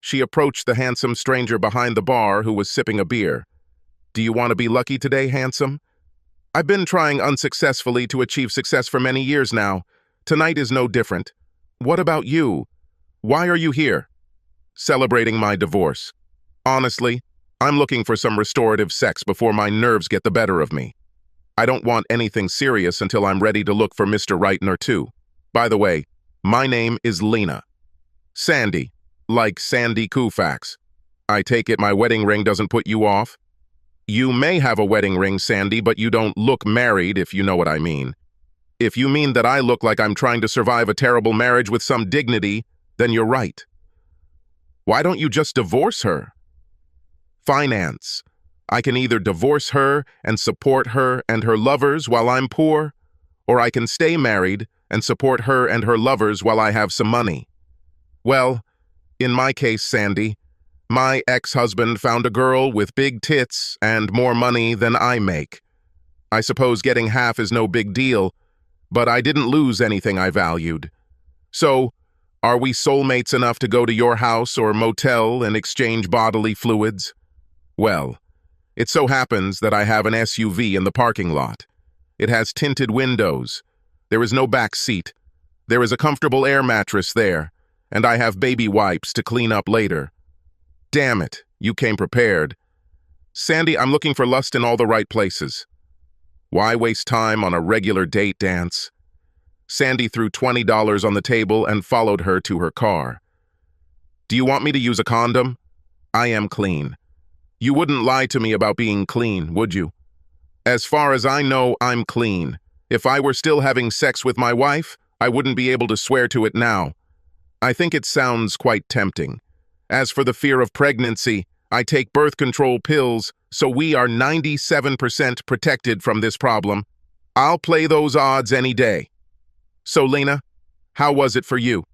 She approached the handsome stranger behind the bar who was sipping a beer. "Do you want to be lucky today, handsome?" "I've been trying unsuccessfully to achieve success for many years now. Tonight is no different. What about you? Why are you here?" "Celebrating my divorce. Honestly, I'm looking for some restorative sex before my nerves get the better of me. I don't want anything serious until I'm ready to look for Mr. Reitner too. By the way, my name is Lena. Sandy, like Sandy Koufax. I take it my wedding ring doesn't put you off?" "You may have a wedding ring, Sandy, but you don't look married, if you know what I mean. If you mean that I look like I'm trying to survive a terrible marriage with some dignity, then you're right. Why don't you just divorce her?" "Finance. I can either divorce her and support her and her lovers while I'm poor, or I can stay married and support her and her lovers while I have some money. Well, in my case, Sandy, my ex-husband found a girl with big tits and more money than I make. I suppose getting half is no big deal, but I didn't lose anything I valued. So, are we soulmates enough to go to your house or motel and exchange bodily fluids? Well, it so happens that I have an SUV in the parking lot. It has tinted windows. There is no back seat. There is a comfortable air mattress there, and I have baby wipes to clean up later. Damn it, you came prepared. Sandy, I'm looking for lust in all the right places. Why waste time on a regular date dance?" Sandy threw $20 on the table and followed her to her car. "Do you want me to use a condom? I am clean. You wouldn't lie to me about being clean, would you?" "As far as I know, I'm clean. If I were still having sex with my wife, I wouldn't be able to swear to it now. I think it sounds quite tempting. As for the fear of pregnancy, I take birth control pills, so we are 97% protected from this problem. I'll play those odds any day. So, Lena, how was it for you?"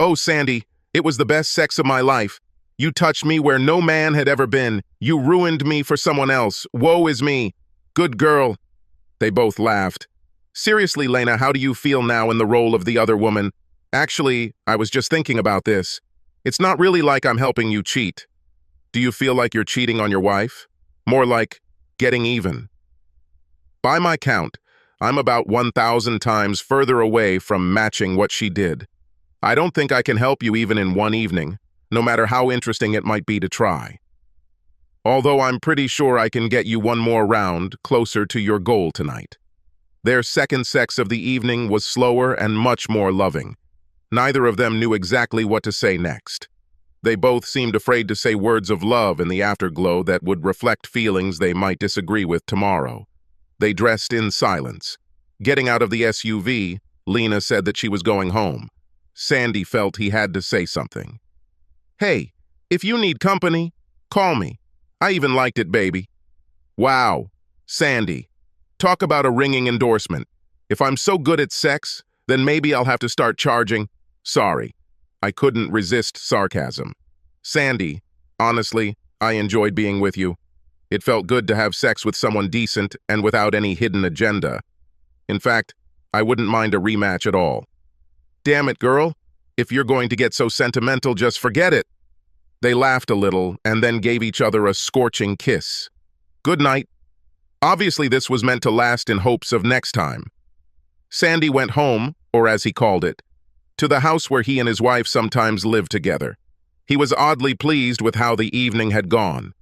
"Oh, Sandy, it was the best sex of my life. You touched me where no man had ever been. You ruined me for someone else. Woe is me. Good girl." They both laughed. "Seriously, Lena, how do you feel now in the role of the other woman? Actually, I was just thinking about this. It's not really like I'm helping you cheat. Do you feel like you're cheating on your wife? More like getting even." "By my count, I'm about 1,000 times further away from matching what she did. I don't think I can help you even in one evening, no matter how interesting it might be to try. Although I'm pretty sure I can get you one more round closer to your goal tonight." Their second sex of the evening was slower and much more loving. Neither of them knew exactly what to say next. They both seemed afraid to say words of love in the afterglow that would reflect feelings they might disagree with tomorrow. They dressed in silence. Getting out of the SUV, Lena said that she was going home. Sandy felt he had to say something. "Hey, if you need company, call me. I even liked it, baby." "Wow, Sandy, talk about a ringing endorsement. If I'm so good at sex, then maybe I'll have to start charging." "Sorry, I couldn't resist sarcasm. Sandy, honestly, I enjoyed being with you. It felt good to have sex with someone decent and without any hidden agenda. In fact, I wouldn't mind a rematch at all." "Damn it, girl. If you're going to get so sentimental, just forget it." They laughed a little and then gave each other a scorching kiss. "Good night." Obviously, this was meant to last in hopes of next time. Sandy went home, or as he called it, to the house where he and his wife sometimes lived together. He was oddly pleased with how the evening had gone.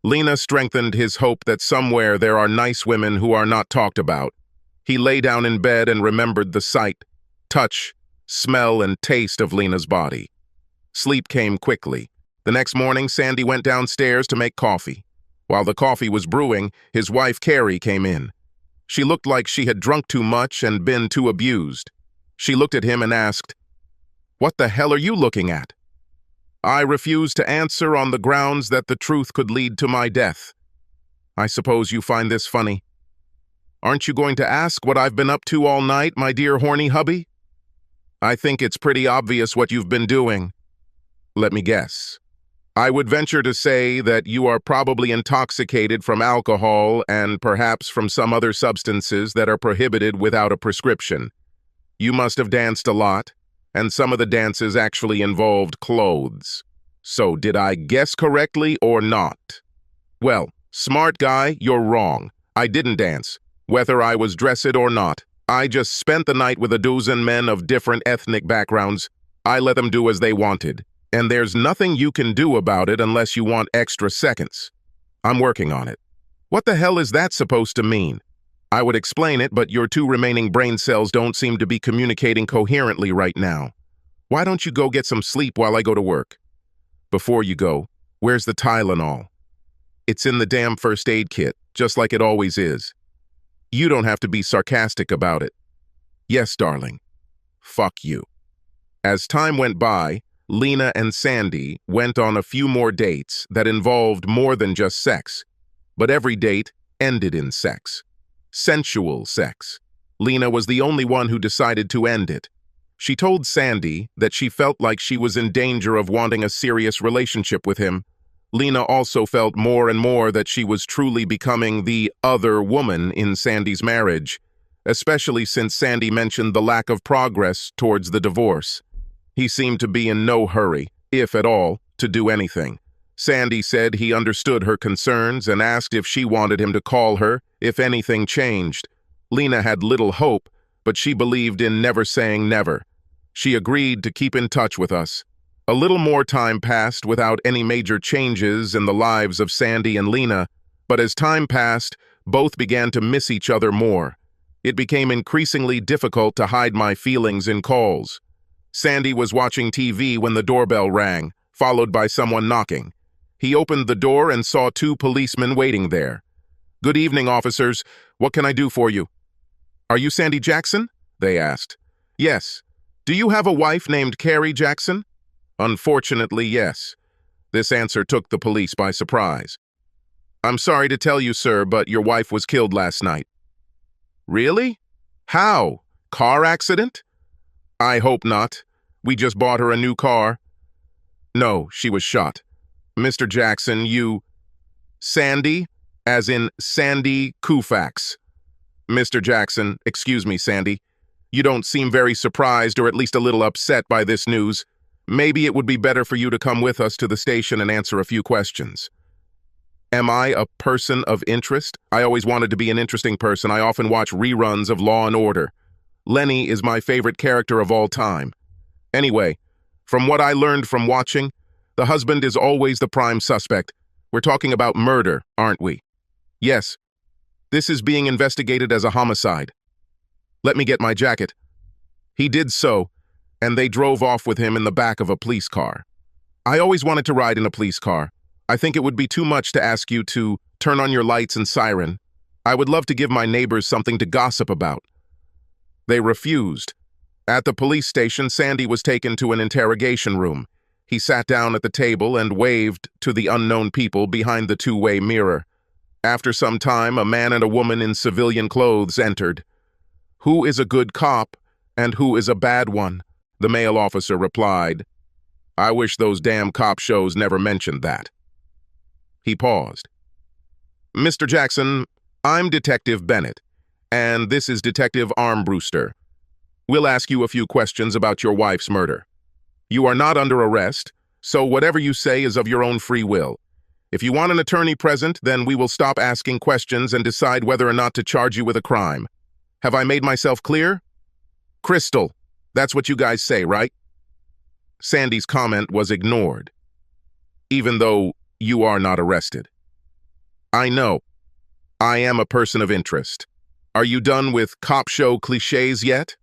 Lena strengthened his hope that somewhere there are nice women who are not talked about. He lay down in bed and remembered the sight, touch, smell, and taste of Lena's body. Sleep came quickly. The next morning, Sandy went downstairs to make coffee. While the coffee was brewing, his wife Carrie came in. She looked like she had drunk too much and been too abused. She looked at him and asked, "What the hell are you looking at?" "I refuse to answer on the grounds that the truth could lead to my death." "I suppose you find this funny." "Aren't you going to ask what I've been up to all night, my dear horny hubby?" "I think it's pretty obvious what you've been doing." "Let me guess. I would venture to say that you are probably intoxicated from alcohol and perhaps from some other substances that are prohibited without a prescription. You must have danced a lot, and some of the dances actually involved clothes. So did I guess correctly or not? Well, smart guy, you're wrong. I didn't dance, whether I was dressed or not. I just spent the night with a dozen men of different ethnic backgrounds. I let them do as they wanted, and there's nothing you can do about it unless you want extra seconds. I'm working on it. What the hell is that supposed to mean? I would explain it, but your two remaining brain cells don't seem to be communicating coherently right now. Why don't you go get some sleep while I go to work? Before you go, where's the Tylenol? It's in the damn first aid kit, just like it always is. You don't have to be sarcastic about it. Yes, darling. Fuck you. As time went by, Lena and Sandy went on a few more dates that involved more than just sex. But every date ended in sex. Sensual sex. Lena was the only one who decided to end it. She told Sandy that she felt like she was in danger of wanting a serious relationship with him. Lena also felt more and more that she was truly becoming the other woman in Sandy's marriage, especially since Sandy mentioned the lack of progress towards the divorce. He seemed to be in no hurry, if at all, to do anything. Sandy said he understood her concerns and asked if she wanted him to call her if anything changed. Lena had little hope, but she believed in never saying never. She agreed to keep in touch with us. A little more time passed without any major changes in the lives of Sandy and Lena, but as time passed, both began to miss each other more. It became increasingly difficult to hide my feelings in calls. Sandy was watching TV when the doorbell rang, followed by someone knocking. He opened the door and saw two policemen waiting there. "Good evening, officers. What can I do for you?" "Are you Sandy Jackson?" they asked. "Yes. Do you have a wife named Carrie Jackson?" "Unfortunately, yes." This answer took the police by surprise. "I'm sorry to tell you, sir, but your wife was killed last night." "Really? How? Car accident?" "I hope not. We just bought her a new car." "No, she was shot." "Mr. Jackson, you—" "Sandy, as in Sandy Koufax." "Mr. Jackson, excuse me, Sandy. You don't seem very surprised or at least a little upset by this news. Maybe it would be better for you to come with us to the station and answer a few questions." "Am I a person of interest? I always wanted to be an interesting person. I often watch reruns of Law and Order. Lenny is my favorite character of all time. Anyway, from what I learned from watching, the husband is always the prime suspect. We're talking about murder, aren't we?" "Yes. This is being investigated as a homicide." "Let me get my jacket." He did so, and they drove off with him in the back of a police car. "I always wanted to ride in a police car. I think it would be too much to ask you to turn on your lights and siren. I would love to give my neighbors something to gossip about." They refused. At the police station, Sandy was taken to an interrogation room. He sat down at the table and waved to the unknown people behind the two-way mirror. After some time, a man and a woman in civilian clothes entered. "Who is a good cop and who is a bad one?" the male officer replied. "I wish those damn cop shows never mentioned that." He paused. "Mr. Jackson, I'm Detective Bennett, and this is Detective Armbruster. We'll ask you a few questions about your wife's murder. You are not under arrest, so whatever you say is of your own free will. If you want an attorney present, then we will stop asking questions and decide whether or not to charge you with a crime. Have I made myself clear?" "Crystal, that's what you guys say, right?" Sandy's comment was ignored. "Even though you are not arrested." "I know. I am a person of interest. Are you done with cop show cliches yet?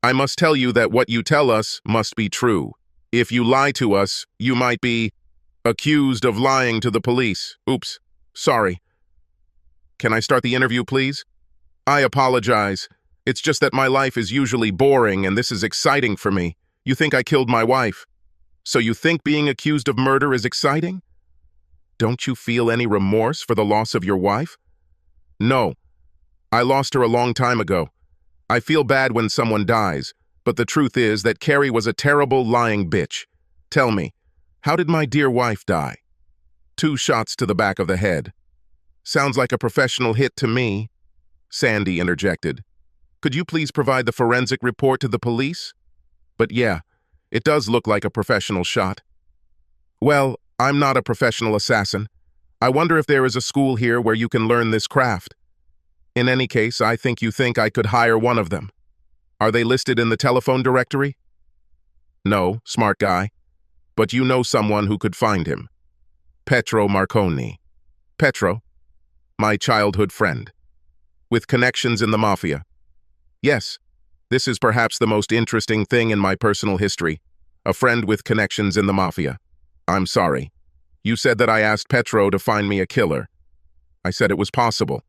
I must tell you that what you tell us must be true. If you lie to us, you might be accused of lying to the police." "Oops, sorry. Can I start the interview, please?" "I apologize. It's just that my life is usually boring and this is exciting for me. You think I killed my wife. So you think being accused of murder is exciting? Don't you feel any remorse for the loss of your wife?" "No. I lost her a long time ago. I feel bad when someone dies, but the truth is that Carrie was a terrible lying bitch. Tell me, how did my dear wife die?" "2 shots to the back of the head." "Sounds like a professional hit to me," Sandy interjected. "Could you please provide the forensic report to the police?" "But yeah, it does look like a professional shot." Well, I'm not a professional assassin. I wonder if there is a school here where you can learn this craft. In any case, I think I could hire one of them. Are they listed in the telephone directory? No, smart guy. But you know someone who could find him. Petro Marconi. Petro, my childhood friend. With connections in the mafia. Yes, this is perhaps the most interesting thing in my personal history. A friend with connections in the mafia. I'm sorry. You said that I asked Petro to find me a killer. I said it was possible.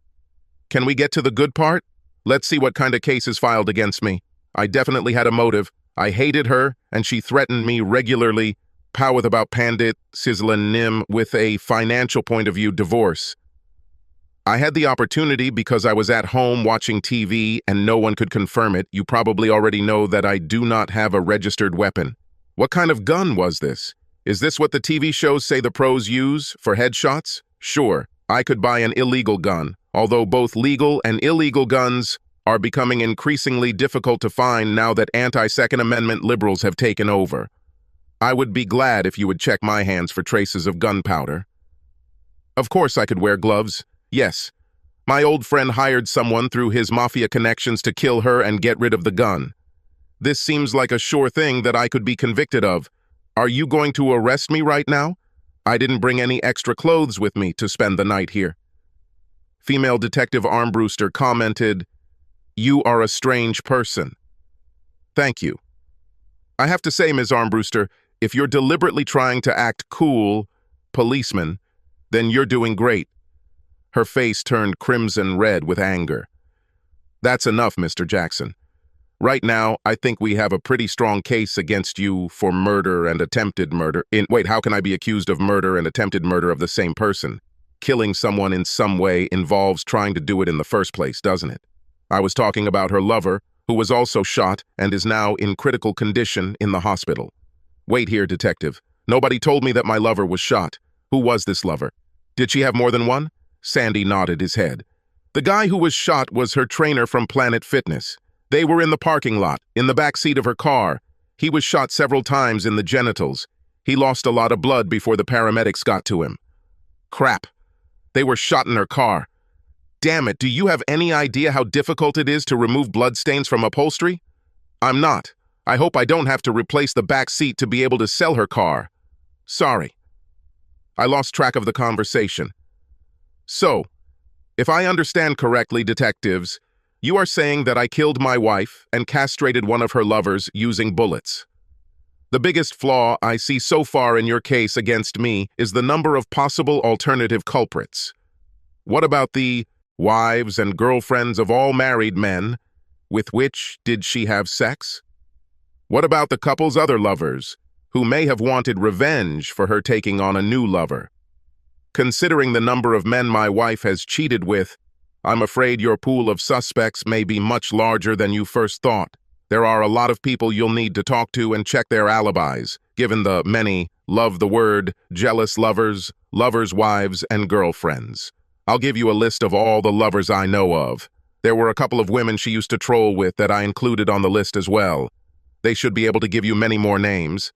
Can we get to the good part? Let's see what kind of case is filed against me. I definitely had a motive. I hated her, and she threatened me regularly. Powith about Pandit Sizzlin Nim with a financial point of view divorce. I had the opportunity because I was at home watching TV and no one could confirm it. You probably already know that I do not have a registered weapon. What kind of gun was this? Is this what the TV shows say the pros use for headshots? Sure, I could buy an illegal gun, although both legal and illegal guns are becoming increasingly difficult to find now that anti-Second Amendment liberals have taken over. I would be glad if you would check my hands for traces of gunpowder. Of course I could wear gloves. Yes, my old friend hired someone through his mafia connections to kill her and get rid of the gun. This seems like a sure thing that I could be convicted of. Are you going to arrest me right now? I didn't bring any extra clothes with me to spend the night here. Female Detective Armbruster commented, "You are a strange person." Thank you. I have to say, Ms. Armbruster, if you're deliberately trying to act cool, policeman, then you're doing great. Her face turned crimson red with anger. That's enough, Mr. Jackson. Right now, I think we have a pretty strong case against you for murder and attempted murder. Wait, how can I be accused of murder and attempted murder of the same person? Killing someone in some way involves trying to do it in the first place, doesn't it? I was talking about her lover, who was also shot and is now in critical condition in the hospital. Wait here, detective. Nobody told me that my lover was shot. Who was this lover? Did she have more than one? Sandy nodded his head. The guy who was shot was her trainer from Planet Fitness. They were in the parking lot, in the back seat of her car. He was shot several times in the genitals. He lost a lot of blood before the paramedics got to him. Crap. They were shot in her car. Damn it, do you have any idea how difficult it is to remove bloodstains from upholstery? I'm not. I hope I don't have to replace the back seat to be able to sell her car. Sorry. I lost track of the conversation. So, if I understand correctly, detectives, you are saying that I killed my wife and castrated one of her lovers using bullets. The biggest flaw I see so far in your case against me is the number of possible alternative culprits. What about the wives and girlfriends of all married men? With which did she have sex? What about the couple's other lovers, who may have wanted revenge for her taking on a new lover? Considering the number of men my wife has cheated with, I'm afraid your pool of suspects may be much larger than you first thought. There are a lot of people you'll need to talk to and check their alibis, given the many, love the word, jealous lovers, lovers' wives, and girlfriends. I'll give you a list of all the lovers I know of. There were a couple of women she used to troll with that I included on the list as well. They should be able to give you many more names.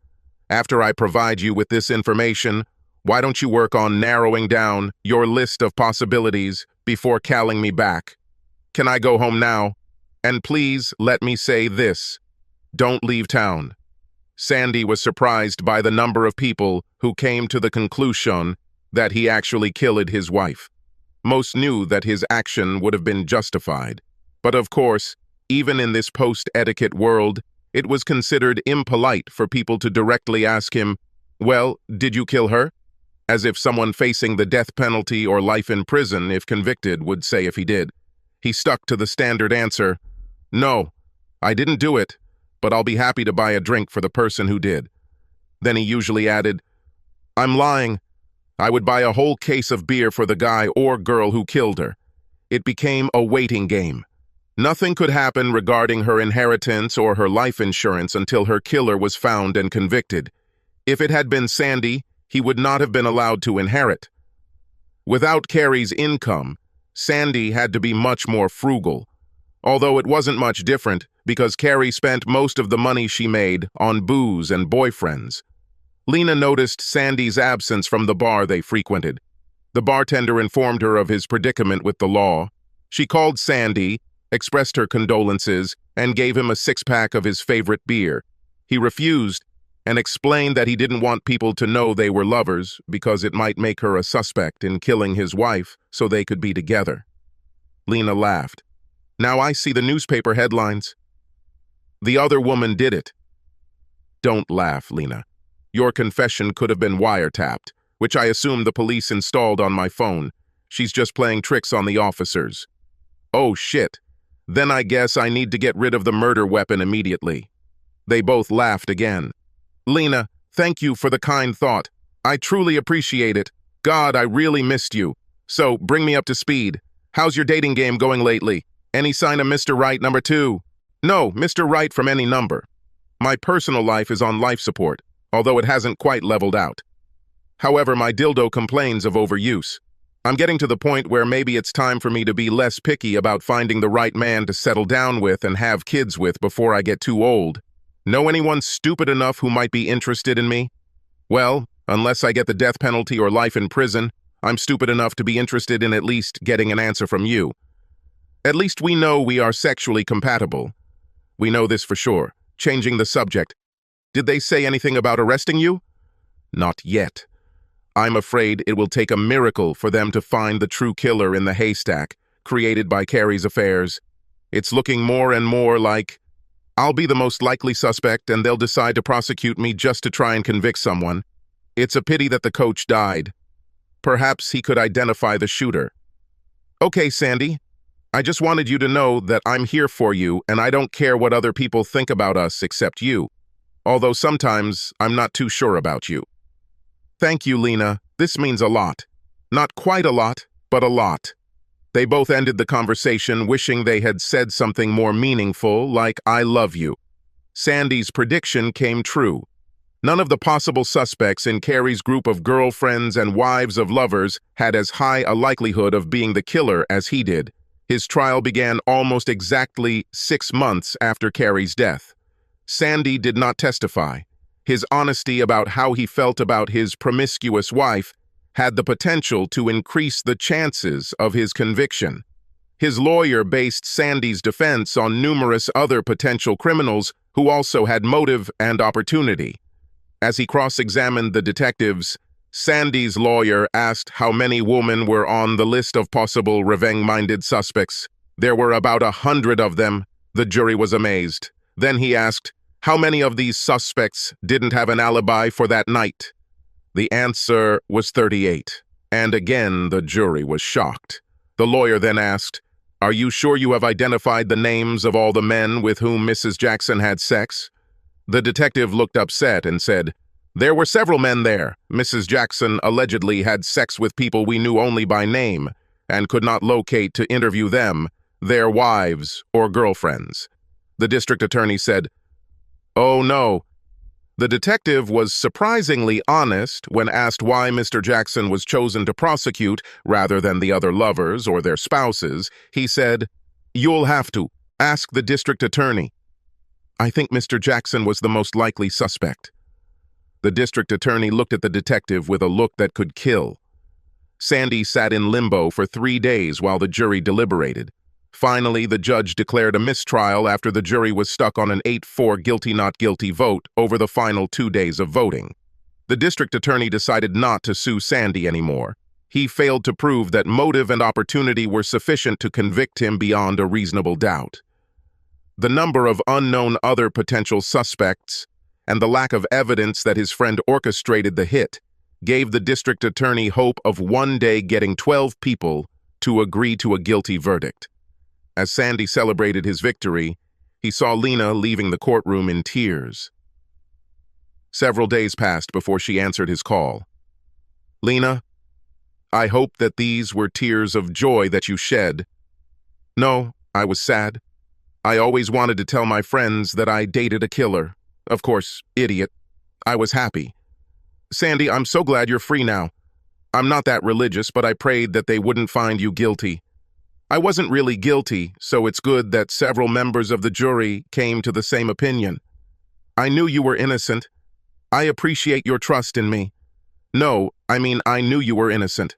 After I provide you with this information, why don't you work on narrowing down your list of possibilities before calling me back? Can I go home now? And please let me say this. Don't leave town. Sandy was surprised by the number of people who came to the conclusion that he actually killed his wife. Most knew that his action would have been justified. But of course, even in this post-etiquette world, it was considered impolite for people to directly ask him, "Well, did you kill her?" As if someone facing the death penalty or life in prison, if convicted, would say if he did. He stuck to the standard answer, "No, I didn't do it, but I'll be happy to buy a drink for the person who did." Then he usually added, "I'm lying. I would buy a whole case of beer for the guy or girl who killed her." It became a waiting game. Nothing could happen regarding her inheritance or her life insurance until her killer was found and convicted. If it had been Sandy, he would not have been allowed to inherit. Without Carrie's income, Sandy had to be much more frugal, although it wasn't much different because Carrie spent most of the money she made on booze and boyfriends. Lena noticed Sandy's absence from the bar they frequented. The bartender informed her of his predicament with the law. She called Sandy, expressed her condolences, and gave him a six-pack of his favorite beer. He refused and explained that he didn't want people to know they were lovers because it might make her a suspect in killing his wife so they could be together. Lena laughed. Now I see the newspaper headlines. The other woman did it. Don't laugh, Lena. Your confession could have been wiretapped, which I assume the police installed on my phone. She's just playing tricks on the officers. Oh shit. Then I guess I need to get rid of the murder weapon immediately. They both laughed again. Lena, thank you for the kind thought. I truly appreciate it. God, I really missed you. So, bring me up to speed. How's your dating game going lately? Any sign of Mr. Right number 2? No, Mr. Right from any number. My personal life is on life support, although it hasn't quite leveled out. However, my dildo complains of overuse. I'm getting to the point where maybe it's time for me to be less picky about finding the right man to settle down with and have kids with before I get too old. Know anyone stupid enough who might be interested in me? Well, unless I get the death penalty or life in prison, I'm stupid enough to be interested in at least getting an answer from you. At least we know we are sexually compatible. We know this for sure. Changing the subject. Did they say anything about arresting you? Not yet. I'm afraid it will take a miracle for them to find the true killer in the haystack created by Carrie's affairs. It's looking more and more like I'll be the most likely suspect and they'll decide to prosecute me just to try and convict someone. It's a pity that the coach died. Perhaps he could identify the shooter. Okay, Sandy. I just wanted you to know that I'm here for you and I don't care what other people think about us except you. Although sometimes I'm not too sure about you. Thank you, Lena. This means a lot. Not quite a lot, but a lot. They both ended the conversation wishing they had said something more meaningful, like I love you. Sandy's prediction came true. None of the possible suspects in Carrie's group of girlfriends and wives of lovers had as high a likelihood of being the killer as he did. His trial began almost exactly 6 months after Carrie's death. Sandy did not testify. His honesty about how he felt about his promiscuous wife had the potential to increase the chances of his conviction. His lawyer based Sandy's defense on numerous other potential criminals who also had motive and opportunity. As he cross-examined the detectives, Sandy's lawyer asked how many women were on the list of possible revenge-minded suspects. There were about 100 of them. The jury was amazed. Then he asked, how many of these suspects didn't have an alibi for that night? The answer was 38. And again, the jury was shocked. The lawyer then asked, are you sure you have identified the names of all the men with whom Mrs. Jackson had sex? The detective looked upset and said, there were several men there. Mrs. Jackson allegedly had sex with people we knew only by name and could not locate to interview them, their wives or girlfriends. The district attorney said, oh no. The detective was surprisingly honest when asked why Mr. Jackson was chosen to prosecute rather than the other lovers or their spouses. He said, you'll have to. Ask the district attorney. I think Mr. Jackson was the most likely suspect. The district attorney looked at the detective with a look that could kill. Sandy sat in limbo for 3 days while the jury deliberated. Finally, the judge declared a mistrial after the jury was stuck on an 8-4 guilty-not guilty vote over the final 2 days of voting. The district attorney decided not to sue Sandy anymore. He failed to prove that motive and opportunity were sufficient to convict him beyond a reasonable doubt. The number of unknown other potential suspects and the lack of evidence that his friend orchestrated the hit gave the district attorney hope of one day getting 12 people to agree to a guilty verdict. As Sandy celebrated his victory, he saw Lena leaving the courtroom in tears. Several days passed before she answered his call. Lena, I hope that these were tears of joy that you shed. No, I was sad. I always wanted to tell my friends that I dated a killer. Of course, idiot. I was happy. Sandy, I'm so glad you're free now. I'm not that religious, but I prayed that they wouldn't find you guilty. I wasn't really guilty, so it's good that several members of the jury came to the same opinion. I knew you were innocent. I appreciate your trust in me. No, I mean, I knew you were innocent.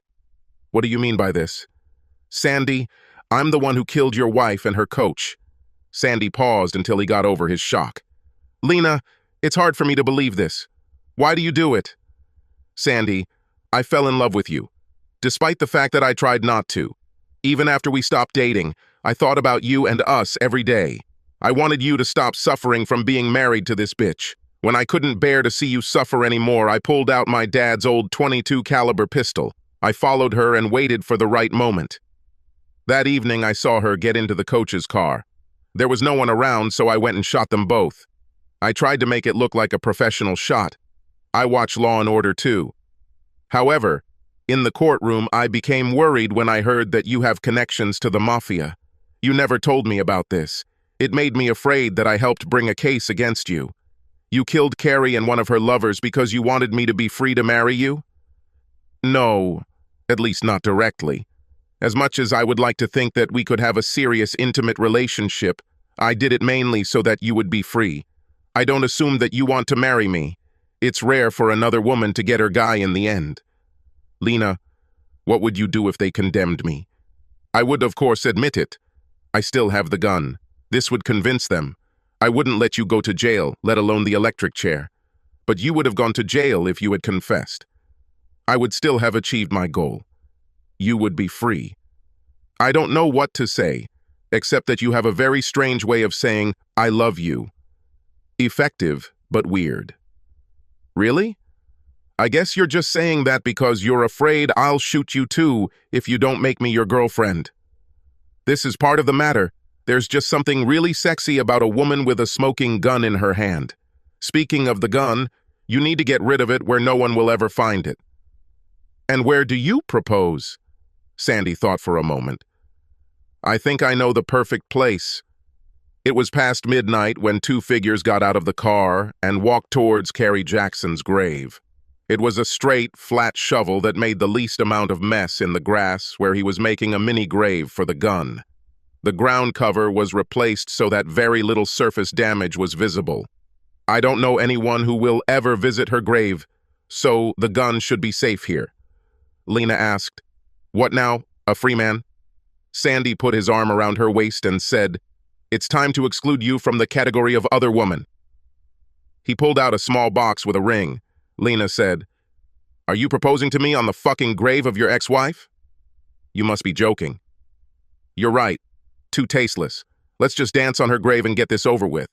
What do you mean by this? Sandy, I'm the one who killed your wife and her coach. Sandy paused until he got over his shock. Lena, it's hard for me to believe this. Why do you do it? Sandy, I fell in love with you, despite the fact that I tried not to. Even after we stopped dating, I thought about you and us every day. I wanted you to stop suffering from being married to this bitch. When I couldn't bear to see you suffer anymore, I pulled out my dad's old .22 caliber pistol. I followed her and waited for the right moment. That evening, I saw her get into the coach's car. There was no one around, so I went and shot them both. I tried to make it look like a professional shot. I watch Law and Order too. However, in the courtroom, I became worried when I heard that you have connections to the mafia. You never told me about this. It made me afraid that I helped bring a case against you. You killed Carrie and one of her lovers because you wanted me to be free to marry you? No, at least not directly. As much as I would like to think that we could have a serious, intimate relationship, I did it mainly so that you would be free. I don't assume that you want to marry me. It's rare for another woman to get her guy in the end. Lena, what would you do if they condemned me? I would, of course, admit it. I still have the gun. This would convince them. I wouldn't let you go to jail, let alone the electric chair. But you would have gone to jail if you had confessed. I would still have achieved my goal. You would be free. I don't know what to say, except that you have a very strange way of saying, I love you. Effective, but weird. Really? I guess you're just saying that because you're afraid I'll shoot you too if you don't make me your girlfriend. This is part of the matter. There's just something really sexy about a woman with a smoking gun in her hand. Speaking of the gun, you need to get rid of it where no one will ever find it. And where do you propose? Sandy thought for a moment. I think I know the perfect place. It was past midnight when two figures got out of the car and walked towards Carrie Jackson's grave. It was a straight, flat shovel that made the least amount of mess in the grass where he was making a mini grave for the gun. The ground cover was replaced so that very little surface damage was visible. I don't know anyone who will ever visit her grave, so the gun should be safe here. Lena asked, What now, a free man? Sandy put his arm around her waist and said, It's time to exclude you from the category of other woman. He pulled out a small box with a ring. Lena said, Are you proposing to me on the fucking grave of your ex-wife? You must be joking. You're right. Too tasteless. Let's just dance on her grave and get this over with.